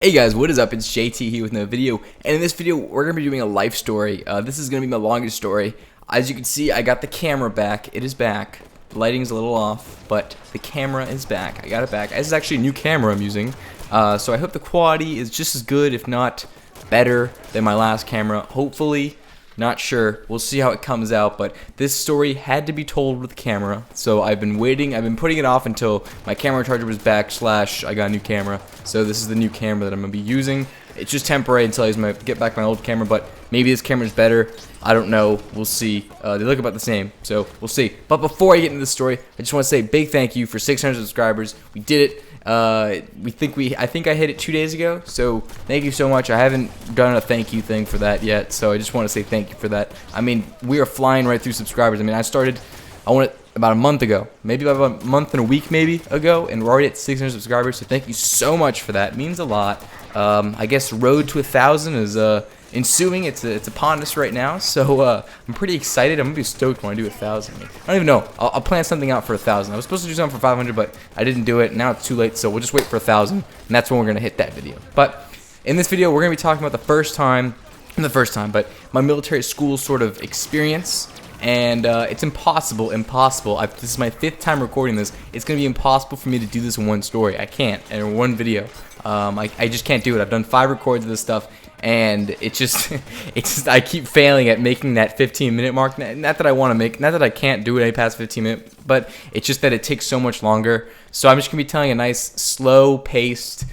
Hey guys, what is up? It's JT here with another video, and in this video we're going to be doing a life story. This is going to be my longest story. As you can see, I got the camera back. It is back. The lighting's a little off, but the camera is back. I got it back. This is actually a new camera I'm using, so I hope the quality is just as good, if not better, than my last camera. Hopefully. Not sure. We'll see how it comes out, but this story had to be told with the camera, so I've been waiting. I've been putting it off until my camera charger was back / I got a new camera. So this is the new camera that I'm going to be using. It's just temporary until I get back my old camera, but maybe this camera's better. I don't know. We'll see. They look about the same, so we'll see. But before I get into the story, I just want to say a big thank you for 600 subscribers. We did it. I think I hit it 2 days ago, so thank you so much. I haven't done a thank you thing for that yet, so I just want to say thank you for that. I mean, we are flying right through subscribers. I mean, I went about a month ago, maybe about a month and a week ago, and we're already at 600 subscribers, so thank you so much for that. It means a lot. I guess road to 1,000 is ensuing. It's upon us right now, so I'm pretty excited. I'm gonna be stoked when I do 1,000. I don't even know. I'll plan something out for 1,000. I was supposed to do something for 500, but I didn't do it. Now it's too late, so we'll just wait for 1,000, and that's when we're gonna hit that video. But in this video, we're gonna be talking about but my military school sort of experience. And it's impossible. This is my 5th time recording this. It's gonna be impossible for me to do this in one story. I can't, and in one video. I just can't do it. I've done 5 records of this stuff, and it's just I keep failing at making that 15-minute mark. Not that I want to make, not that I can't do it any past 15 minutes, but it's just that it takes so much longer. So I'm just gonna be telling a nice, slow-paced,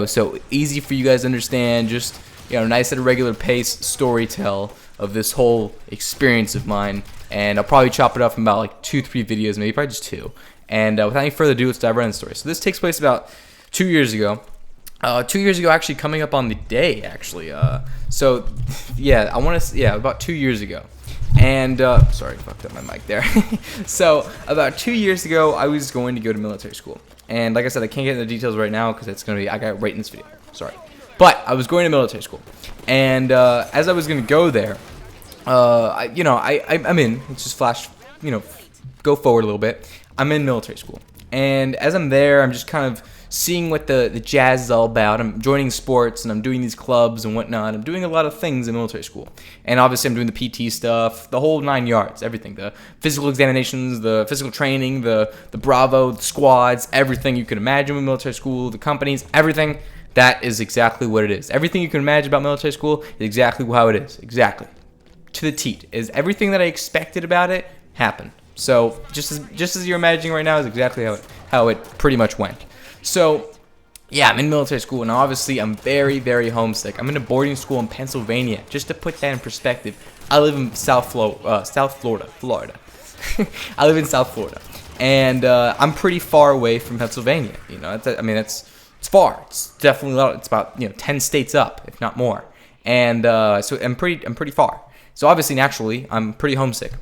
so easy for you guys to understand. Just nice at a regular pace story tell of this whole experience of mine, and I'll probably chop it up in about like 2-3 videos, maybe probably just 2. And without any further ado, let's dive right into the story. So this takes place about 2 years ago. 2 years ago, actually, coming up on the day, actually. So yeah, about 2 years ago. And sorry, fucked up my mic there. So about 2 years ago, I was going to go to military school, and like I said, I can't get into the details right now because I got it right in this video. Sorry, but I was going to military school, and as I was going to go there, I'm in. Let's just flash, go forward a little bit. I'm in military school, and as I'm there, I'm just kind of seeing what the jazz is all about. I'm joining sports, and I'm doing these clubs and whatnot. I'm doing a lot of things in military school, and obviously I'm doing the PT stuff, the whole 9 yards, everything, the physical examinations, the physical training, the Bravo, the squads, everything you can imagine with military school, the companies, everything. That is exactly what it is. Everything you can imagine about military school is exactly how it is. Exactly. To the teat. Is everything that I expected about it happened. So just as you're imagining right now is exactly how it pretty much went. So yeah, I'm in military school, and obviously I'm very, very homesick. I'm in a boarding school in Pennsylvania. Just to put that in perspective, I live in South Florida. I live in South Florida, and I'm pretty far away from Pennsylvania. It's far. It's definitely a lot. It's about 10 states up, if not more. And so I'm pretty far. So obviously, naturally, I'm pretty homesick.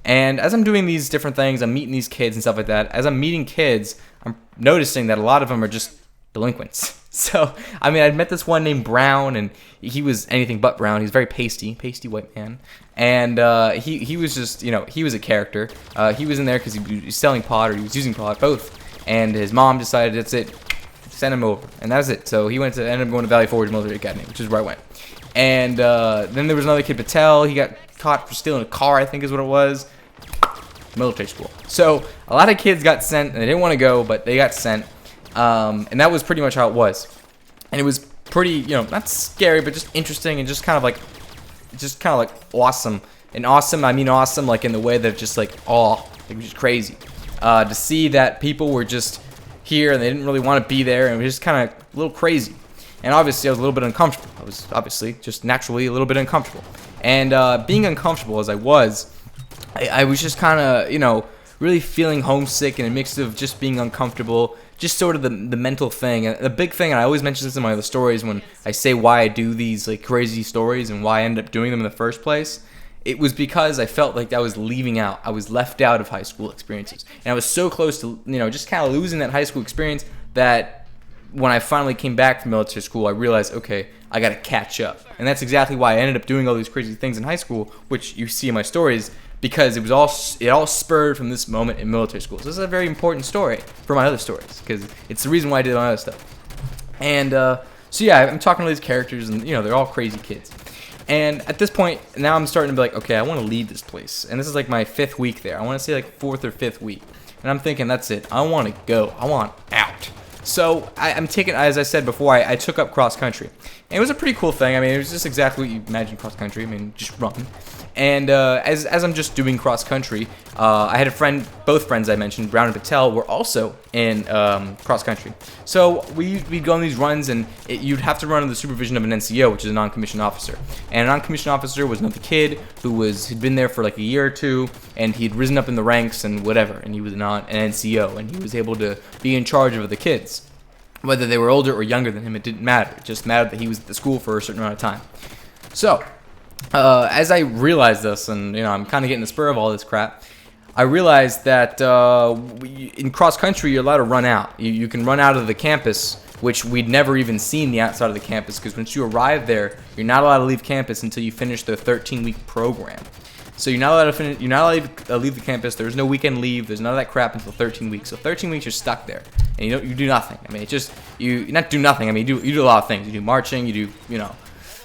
And as I'm doing these different things, I'm meeting these kids and stuff like that. As I'm meeting kids, I'm noticing that a lot of them are just delinquents. So I'd met this one named Brown, and he was anything but brown. He's very pasty white man. And he was just he was a character. He was in there because he was selling pot, or he was using pot, both. And his mom decided that's it. Send him over, and that was it. So he ended up going to Valley Forge Military Academy, which is where I went. And then there was another kid, Patel. He got caught for stealing a car, I think is what it was. Military school. So a lot of kids got sent, and they didn't want to go, but they got sent. And that was pretty much how it was. And it was pretty, not scary, but just interesting, and just kind of like awesome. And awesome, I mean awesome, like in the way that just like, oh, it was just crazy. To see that people were just here and they didn't really want to be there, and it was just kind of a little crazy. And obviously I was a little bit uncomfortable. I was obviously just naturally a little bit uncomfortable. And being uncomfortable as I was just kind of really feeling homesick, and a mix of just being uncomfortable, just sort of the mental thing. And the big thing, and I always mention this in my other stories when I say why I do these like crazy stories and why I end up doing them in the first place, it was because I felt like I was leaving out. I was left out of high school experiences. And I was so close to, just kind of losing that high school experience that when I finally came back from military school, I realized, okay, I got to catch up. And that's exactly why I ended up doing all these crazy things in high school, which you see in my stories, because it all spurred from this moment in military school. So this is a very important story for my other stories, because it's the reason why I did all that stuff. And So yeah, I'm talking to these characters, and they're all crazy kids. And at this point, now I'm starting to be like, okay, I want to leave this place. And this is like my 5th week there. I want to say like 4th or 5th week. And I'm thinking, that's it. I want to go. I want out. So I'm taking, as I said before, I took up cross country. And it was a pretty cool thing. I mean, it was just exactly what you imagine cross country. I mean, just run. And as I'm just doing cross country, I had a friend, both friends I mentioned, Brown and Patel, were also in cross country. So we'd go on these runs, and you'd have to run under the supervision of an NCO, which is a non-commissioned officer. And a non-commissioned officer was another kid who'd been there for like a year or two, and he'd risen up in the ranks and whatever, and he was an NCO, and he was able to be in charge of the kids. Whether they were older or younger than him, it didn't matter. It just mattered that he was at the school for a certain amount of time. So, as I realized this, and I'm kind of getting the spur of all this crap, I realized that in cross country you're allowed to run out. You can run out of the campus, which we'd never even seen the outside of the campus, because once you arrive there, you're not allowed to leave campus until you finish the 13-week program. So you're not allowed to leave the campus. There's no weekend leave. There's none of that crap until 13 weeks. So 13 weeks you're stuck there, and you do nothing. I mean, it's just you not do nothing. I mean, you do a lot of things. You do marching. You do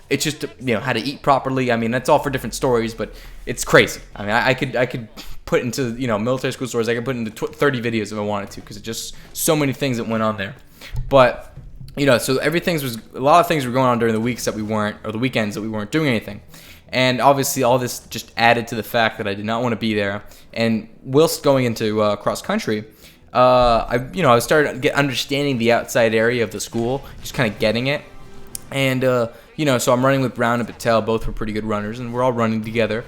It's just how to eat properly. I mean, that's all for different stories, but it's crazy. I mean, I could put into military school stories. I could put into 30 videos if I wanted to, because it's just so many things that went on there. But so a lot of things were going on during the weeks that we weren't, or the weekends that we weren't doing anything. And obviously, all this just added to the fact that I did not want to be there. And whilst going into cross country, I started understanding the outside area of the school, just kind of getting it. And so I'm running with Brown and Patel. Both were pretty good runners, and we're all running together.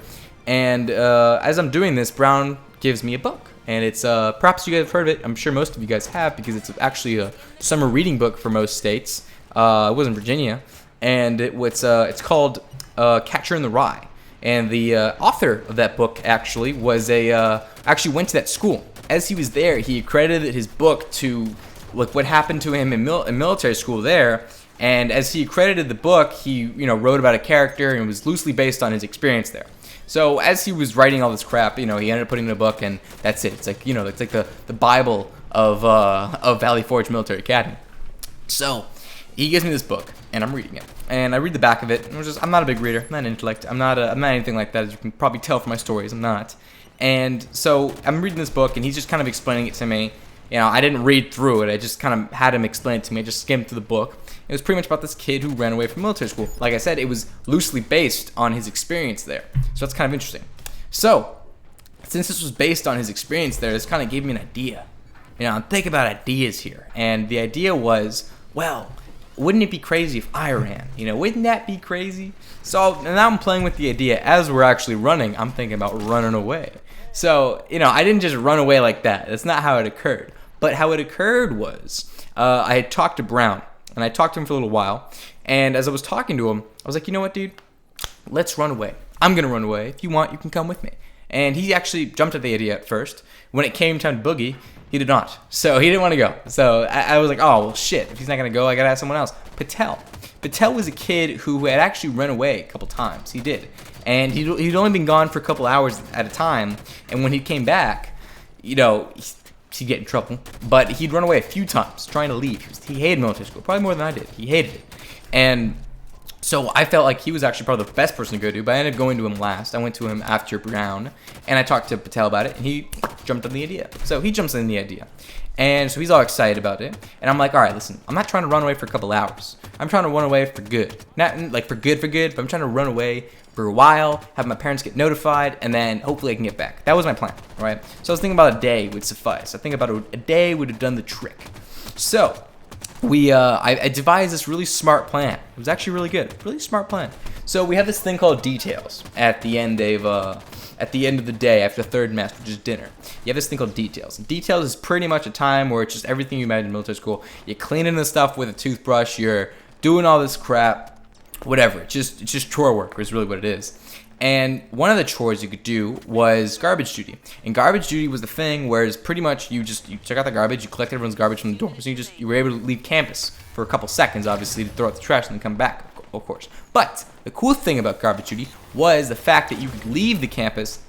And as I'm doing this, Brown gives me a book, and it's perhaps you guys have heard of it. I'm sure most of you guys have, because it's actually a summer reading book for most states. It was in Virginia, and it's called Catcher in the Rye. And the author of that book actually actually went to that school. As he was there, he credited his book to like what happened to him in military school there. And as he credited the book, he wrote about a character, and it was loosely based on his experience there. So as he was writing all this crap, he ended up putting it in a book, and that's it. It's like it's like the Bible of Valley Forge Military Academy. So he gives me this book, and I'm reading it, and I read the back of it. And I'm not a big reader. I'm not an intellect. I'm not anything like that, as you can probably tell from my stories. I'm not. And so I'm reading this book, and he's just kind of explaining it to me. I didn't read through it. I just kind of had him explain it to me. I just skimmed through the book. It was pretty much about this kid who ran away from military school. Like I said, it was loosely based on his experience there. So that's kind of interesting. So, since this was based on his experience there, this kind of gave me an idea. I'm thinking about ideas here. And the idea was, well, wouldn't it be crazy if I ran? Wouldn't that be crazy? So now I'm playing with the idea. As we're actually running, I'm thinking about running away. So, I didn't just run away like that. That's not how it occurred. But how it occurred was, I had talked to Brown, and I talked to him for a little while. And as I was talking to him, I was like, you know what, dude? Let's run away. I'm going to run away. If you want, you can come with me. And he actually jumped at the idea at first. When it came time to boogie, he did not. So he didn't want to go. So I was like, oh, well, shit. If he's not going to go, I got to ask someone else. Patel was a kid who had actually run away a couple times. He did. And he'd only been gone for a couple hours at a time. And when he came back, he'd get in trouble. But he'd run away a few times trying to leave. He hated military school, probably more than I did. He hated it. And so I felt like he was actually probably the best person to go to, but I ended up going to him last. I went to him after Brown, and I talked to Patel about it, and he jumped on the idea. So he jumps in the idea. And so he's all excited about it. And I'm like, all right, listen, I'm not trying to run away for a couple hours. I'm trying to run away for good. Not like for good, but I'm trying to run away for a while, have my parents get notified, and then hopefully I can get back. That was my plan, all right? So I was thinking about a day would suffice. I think about a day would have done the trick. So I devised this really smart plan. It was actually really good, really smart plan. So we have this thing called details at the end of the day after the third mess, which is dinner. You have this thing called details. And details is pretty much a time where it's just everything you imagine in military school. You're cleaning the stuff with a toothbrush. You're doing all this crap. Whatever, it's just chore work is really what it is. And one of the chores you could do was garbage duty. And garbage duty was the thing where it's pretty much you took out the garbage, you collect everyone's garbage from the door. So you were able to leave campus for a couple seconds, obviously, to throw out the trash and then come back, of course. But the cool thing about garbage duty was the fact that you could leave the campus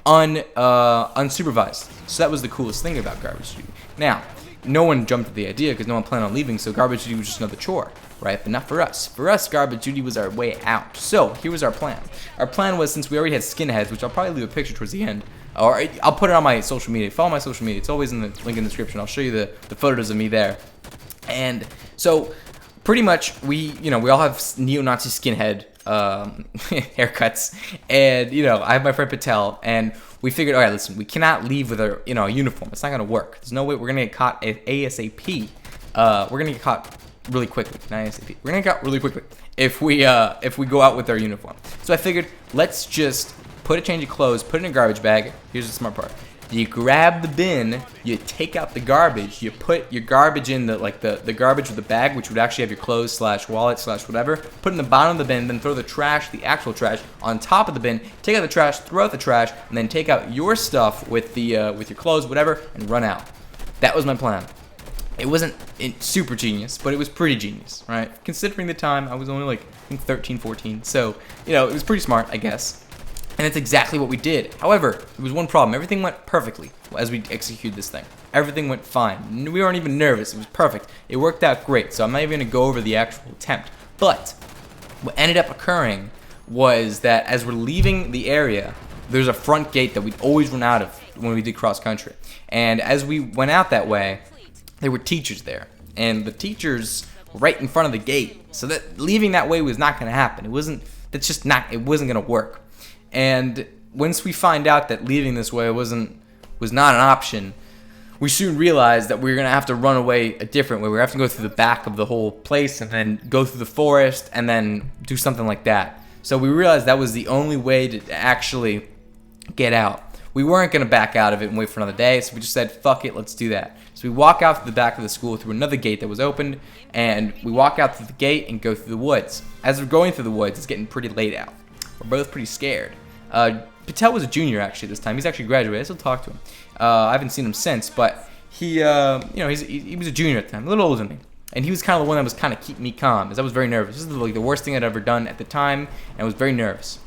unsupervised. So that was the coolest thing about garbage duty. Now, no one jumped at the idea because no one planned on leaving, so garbage duty was just another chore. right? But not for us. For us, garbage duty was our way out. So here was our plan. Our plan was, since we already had skinheads, which I'll probably leave a picture towards the end, or I'll put it on my social media. Follow my social media. It's always in the link in the description. I'll show you the photos of me there. And so pretty much we all have neo-Nazi skinhead haircuts, and I have my friend Patel, and we figured, all right, listen, we cannot leave with our a uniform. It's not gonna work. There's no way we're gonna get caught ASAP. We're gonna get caught really quickly. Not ASAP. We're gonna get caught really quickly if we go out with our uniform. So I figured, let's just put a change of clothes, put it in a garbage bag. Here's the smart part. You grab the bin, you take out the garbage, you put your garbage in the garbage with the bag, which would actually have your clothes / wallet / whatever, put in the bottom of the bin, then throw the trash, the actual trash, on top of the bin, take out the trash, throw out the trash, and then take out your stuff with your clothes, whatever, and run out. That was my plan. It wasn't super genius, but it was pretty genius, right? Considering the time, I was only like, I think 13, 14, so, it was pretty smart, I guess. And it's exactly what we did. However, there was one problem. Everything went perfectly as we executed this thing. Everything went fine. We weren't even nervous. It was perfect. It worked out great. So I'm not even going to go over the actual attempt. But what ended up occurring was that as we're leaving the area, there's a front gate that we'd always run out of when we did cross country. And as we went out that way, there were teachers there. And the teachers were right in front of the gate. So that leaving that way was not going to happen. It wasn't going to work. And once we find out that leaving this way was not an option, we soon realized that we were going to have to run away a different way. We were going to have to go through the back of the whole place and then go through the forest and then do something like that. So we realized that was the only way to actually get out. We weren't going to back out of it and wait for another day, so we just said, fuck it, let's do that. So we walk out through the back of the school through another gate that was opened, and we walk out through the gate and go through the woods. As we're going through the woods, it's getting pretty late out. We're both pretty scared. Patel was a junior actually this time. He's actually graduated. I still talk to him. I haven't seen him since, but he was a junior at the time, a little older than me, and he was kind of the one that was kind of keeping me calm, as I was very nervous. This is like the worst thing I'd ever done at the time, and I was very nervous.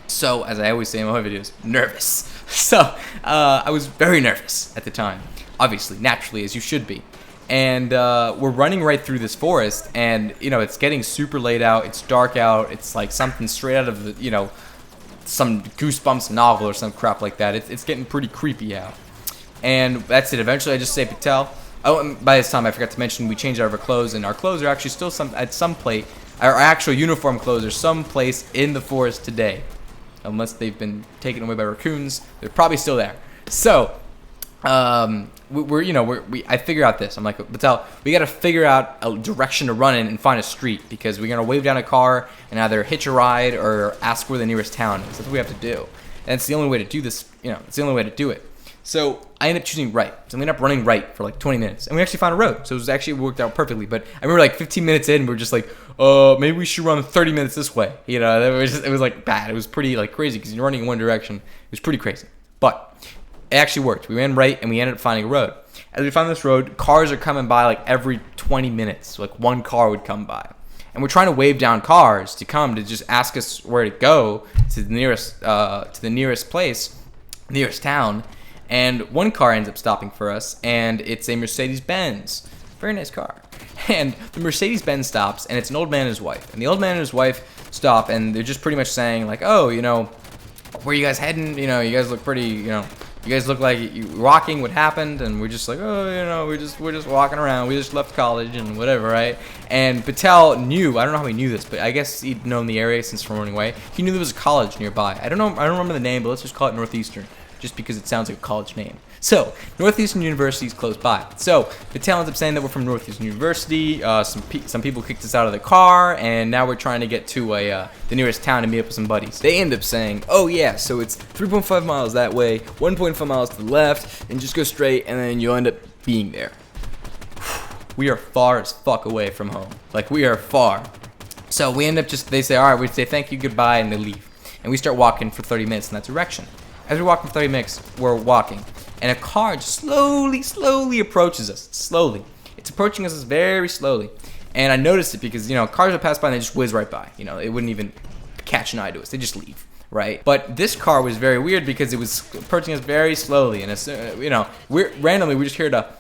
So, as I always say in my videos, nervous. So, I was very nervous at the time, obviously, naturally, as you should be. And we're running right through this forest, and it's getting super late out. It's dark out. It's like something straight out of the some Goosebumps novel or some crap like that. It's getting pretty creepy out. And that's it. Eventually I just say, Patel. Oh, and by this time I forgot to mention we changed out of our clothes, and our clothes are actually still at some place. Our actual uniform clothes are someplace in the forest today. Unless they've been taken away by raccoons, they're probably still there. So I figure out this. I'm like, Patel, we got to figure out a direction to run in and find a street, because we're gonna wave down a car and either hitch a ride or ask where the nearest town is. That's what we have to do, and it's the only way to do this. It's the only way to do it. So I ended up choosing right. So I ended up running right for like 20 minutes, and we actually found a road. So it was actually worked out perfectly. But I remember like 15 minutes in, we were just like, maybe we should run 30 minutes this way. It was like bad. It was pretty like crazy because you're running in one direction. It was pretty crazy, but it actually worked. We ran right, and we ended up finding a road. As we found this road, cars are coming by like every 20 minutes. Like one car would come by. And we're trying to wave down cars to come to just ask us where to go to the nearest place, nearest town. And one car ends up stopping for us, and it's a Mercedes-Benz. Very nice car. And the Mercedes-Benz stops, and it's an old man and his wife. And the old man and his wife stop, and they're just pretty much saying like, oh, where you guys heading? You guys look pretty, you guys look like you walking. What happened? And we're just like, oh, we're just walking around. We just left college and whatever, right? And Patel knew. I don't know how he knew this, but I guess he'd known the area since from running away. He knew there was a college nearby. I don't remember the name, but let's just call it Northeastern, just because it sounds like a college name. So Northeastern University is close by. So Patel ends up saying that we're from Northeastern University. Some people kicked us out of the car, and now we're trying to get to the nearest town to meet up with some buddies. They end up saying, oh yeah, so it's 3.5 miles that way, 1.5 miles to the left, and just go straight, and then you'll end up being there. We are far as fuck away from home. Like, we are far. So we end up they say, all right, we say thank you, goodbye, and they leave. And we start walking for 30 minutes in that direction. As we're walking for 30 minutes, we're walking, and a car just slowly approaches us. Slowly. It's approaching us very slowly. And I noticed it because, cars would pass by and they just whiz right by. It wouldn't even catch an eye to us. They just leave, right? But this car was very weird because it was approaching us very slowly. And, we randomly, we just heard a,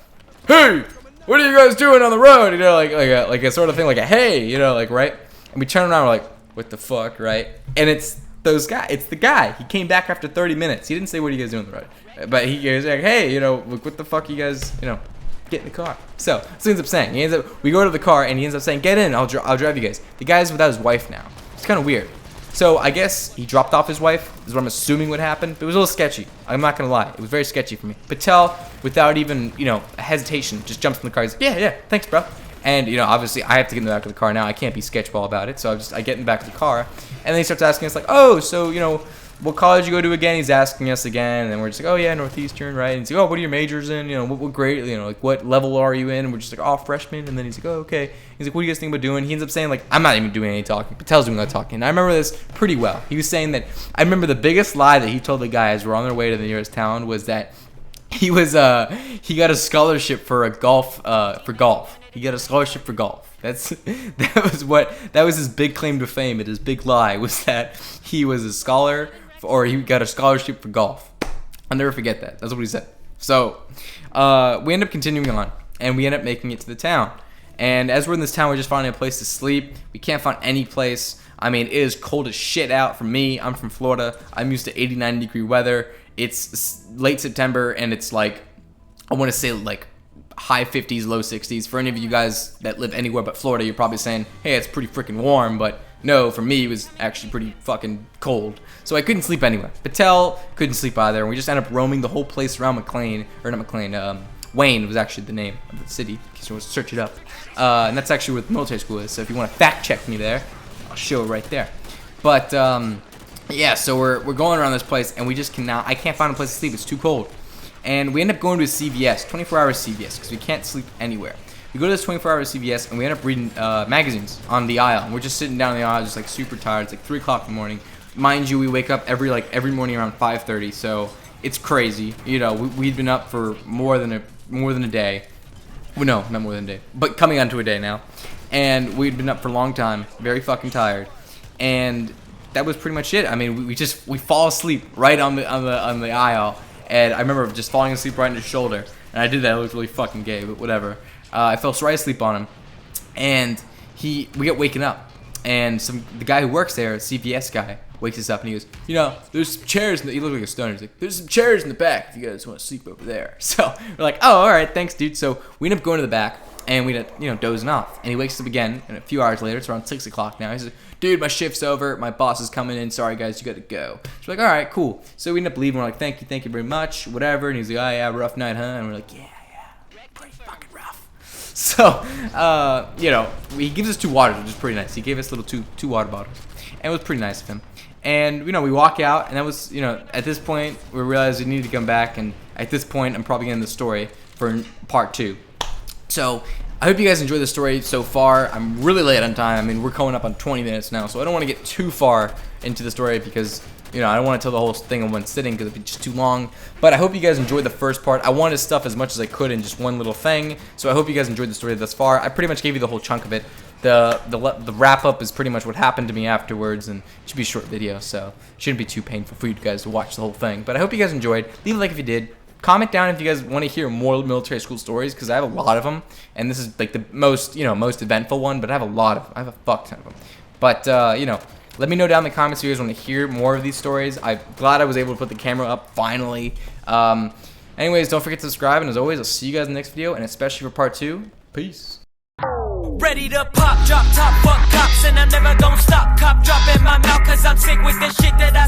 hey, what are you guys doing on the road? You know, like a sort of thing, like a hey, you know, like, right? And we turn around, we're like, what the fuck, right? And it's those guys. It's the guy. He came back after 30 minutes. He didn't say, what are you guys doing on the road? But he was like, hey, you know, what the fuck, you guys, you know, get in the car. So he ends up saying, we go to the car, and he ends up saying, get in, I'll drive you guys. The guy's without his wife now. It's kind of weird. So I guess he dropped off his wife, is what I'm assuming would happen. But it was a little sketchy. I'm not going to lie. It was very sketchy for me. Patel, without even, you know, hesitation, just jumps in the car. He's like, yeah, thanks, bro. And, you know, obviously I have to get in the back of the car now. I can't be sketchball about it. So I get in the back of the car. And then he starts asking us, like, oh, so, you know, what college you go to again? He's asking us again. And then we're just like, oh, yeah, Northeastern, right? And he's like, oh, what are your majors in? You know, what grade, you know, like, what level are you in? And we're just like, oh, freshman. And then he's like, oh, okay. He's like, what do you guys think about doing? He ends up saying, like, I'm not even doing any talking. Patel's doing all the talking. And I remember this pretty well. He was saying that, I remember the biggest lie that he told the guys who were on their way to the nearest town was that he got a scholarship for golf. He got a scholarship for golf. That was his big claim to fame. And his big lie was that he was a scholar, or he got a scholarship for golf. I'll never forget that. That's what he said. So we end up continuing on, and we end up making it to the town. And as we're in this town, we're just finding a place to sleep. We can't find any place. I mean, it is cold as shit out for me. I'm from Florida. I'm used to 89-degree weather. It's late September, and it's like, I want to say like high 50s, low 60s. For any of you guys that live anywhere but Florida, you're probably saying, hey, it's pretty freaking warm. But no, for me, it was actually pretty fucking cold. So I couldn't sleep anywhere. Patel couldn't sleep either. And we just ended up roaming the whole place around Wayne was actually the name of the city, in case you want to search it up. And that's actually where the military school is. So if you want to fact check me there, I'll show it right there. But yeah, so we're going around this place, and I can't find a place to sleep. It's too cold. And we end up going to a CVS, 24-hour CVS, because we can't sleep anywhere. We go to this 24-hour CVS, and we end up reading magazines on the aisle. And we're just sitting down on the aisle, just like super tired. It's like 3 o'clock in the morning. Mind you, we wake up every morning around 5:30, so it's crazy. You know, we'd been up for more than a day. Well, no, not more than a day, but coming on to a day now. And we'd been up for a long time, very fucking tired. And that was pretty much it. I mean, we fall asleep right on the aisle. And I remember just falling asleep right in his shoulder. And I did that. It looked really fucking gay, but whatever. I fell right asleep on him. And we get waken up. And the guy who works there, a CVS guy, wakes us up and he goes, you know, there's some chairs he looked like a stoner. He's like, there's some chairs in the back if you guys want to sleep over there. So we're like, oh, all right, thanks, dude. So we end up going to the back, and we end up, you know, dozing off. And he wakes up again, and a few hours later, it's around 6 o'clock now. He's like, dude, my shift's over. My boss is coming in. Sorry, guys, you got to go. So we're like, all right, cool. So we end up leaving. We're like, thank you very much, whatever. And he's like, oh, yeah, rough night, huh? And we're like, yeah, pretty fucking rough. So, you know, he gives us 2 waters, which is pretty nice. He gave us little two water bottles, and it was pretty nice of him. And, you know, we walk out, and that was, you know, at this point, we realized we needed to come back, and at this point, I'm probably getting the story for part 2. So, I hope you guys enjoyed the story so far. I'm really late on time. I mean, we're coming up on 20 minutes now, so I don't want to get too far into the story because, you know, I don't want to tell the whole thing in one sitting because it'd be just too long. But I hope you guys enjoyed the first part. I wanted to stuff as much as I could in just one little thing, so I hope you guys enjoyed the story thus far. I pretty much gave you the whole chunk of it. The wrap-up is pretty much what happened to me afterwards, and it should be a short video, so it shouldn't be too painful for you guys to watch the whole thing. But I hope you guys enjoyed. Leave a like if you did. Comment down if you guys want to hear more military school stories, because I have a lot of them, and this is like the most eventful one, but I have a fuck ton of them. But, you know, let me know down in the comments if you guys want to hear more of these stories. I'm glad I was able to put the camera up finally. Anyways, don't forget to subscribe, and as always, I'll see you guys in the next video, and especially for part 2. Peace. Ready to pop, drop top, fuck cops, and I'm never gonna stop. Cop drop in my mouth, cause I'm sick with the shit that I